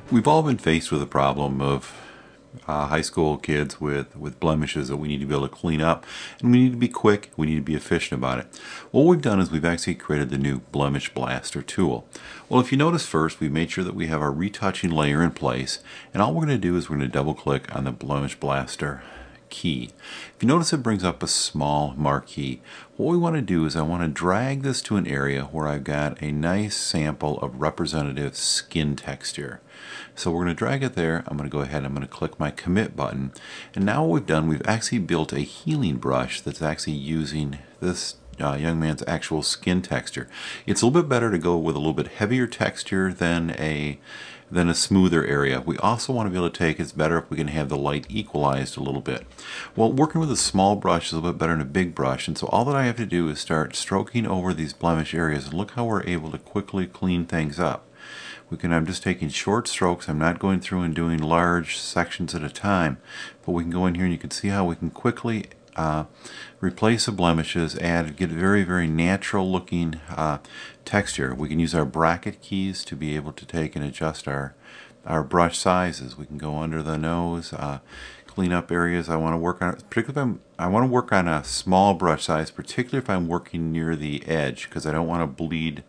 We've all been faced with a problem of high school kids with blemishes that we need to be able to clean up, and we need to be quick, we need to be efficient about it. What we've done is we've actually created the new Blemish Blaster tool. Well, if you notice first, we made sure that we have our retouching layer in place, and all we're going to do is we're going to double click on the Blemish Blaster key. If you notice, it brings up a small marquee. What we want to do is I want to drag this to an area where I've got a nice sample of representative skin texture. So we're going to drag it there. I'm going to go ahead and I'm going to click my commit button. And now what we've done, we've actually built a healing brush that's actually using this young man's actual skin texture. It's a little bit better to go with a little bit heavier texture than a smoother area. We also want to be able to take, it's better if we can have the light equalized a little bit. Well, working with a small brush is a little bit better than a big brush, and so all that I have to do is start stroking over these blemish areas, and look how we're able to quickly clean things up. I'm just taking short strokes. I'm not going through and doing large sections at a time, but we can go in here and you can see how we can quickly replace the blemishes, get very, very natural looking texture. We can use our bracket keys to be able to take and adjust our brush sizes. We can go under the nose, clean up areas I want to work on. Particularly if I want to work on a small brush size, particularly if I'm working near the edge, because I don't want to bleed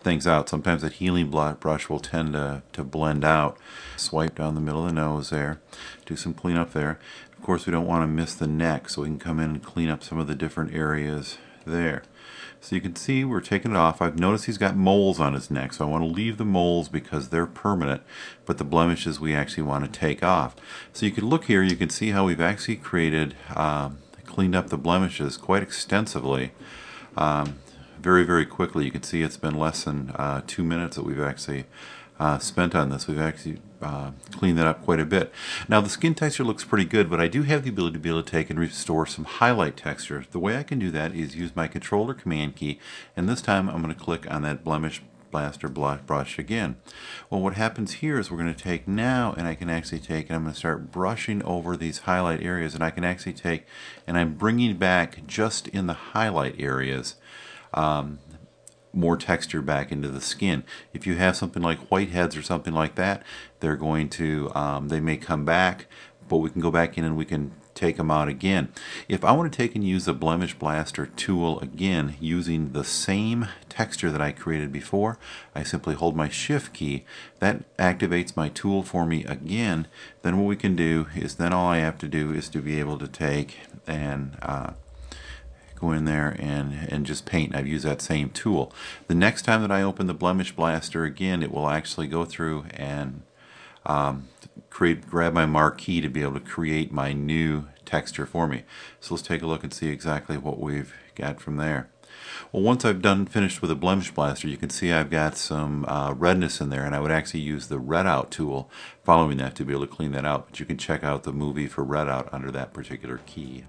things out. Sometimes that healing brush will tend to blend out. Swipe down the middle of the nose there, do some cleanup there. Of course, we don't want to miss the neck, so we can come in and clean up some of the different areas there. So you can see we're taking it off. I've noticed he's got moles on his neck, so I want to leave the moles because they're permanent, but the blemishes we actually want to take off. So you can look here, you can see how we've actually cleaned up the blemishes quite extensively. Very, very quickly. You can see it's been less than 2 minutes that we've actually spent on this. We've actually cleaned that up quite a bit. Now the skin texture looks pretty good, but I do have the ability to be able to take and restore some highlight texture. The way I can do that is use my controller command key, and this time I'm going to click on that Blemish Blaster brush again. Well, what happens here is we're going to take now, and I can actually take and I'm going to start brushing over these highlight areas, and I can actually take and I'm bringing back just in the highlight areas more texture back into the skin. If you have something like whiteheads or something like that, they're going to they may come back, but we can go back in and we can take them out again. If I want to take and use the Blemish Blaster tool again using the same texture that I created before, I simply hold my shift key. That activates my tool for me again. Then what we can do is then all I have to do is to be able to take and go in there and just paint. I've used that same tool. The next time that I open the Blemish Blaster again, it will actually go through and grab my marquee to be able to create my new texture for me. So let's take a look and see exactly what we've got from there. Well, once I've finished with the Blemish Blaster, you can see I've got some redness in there, and I would actually use the Red Out tool following that to be able to clean that out. But you can check out the movie for Red Out under that particular key.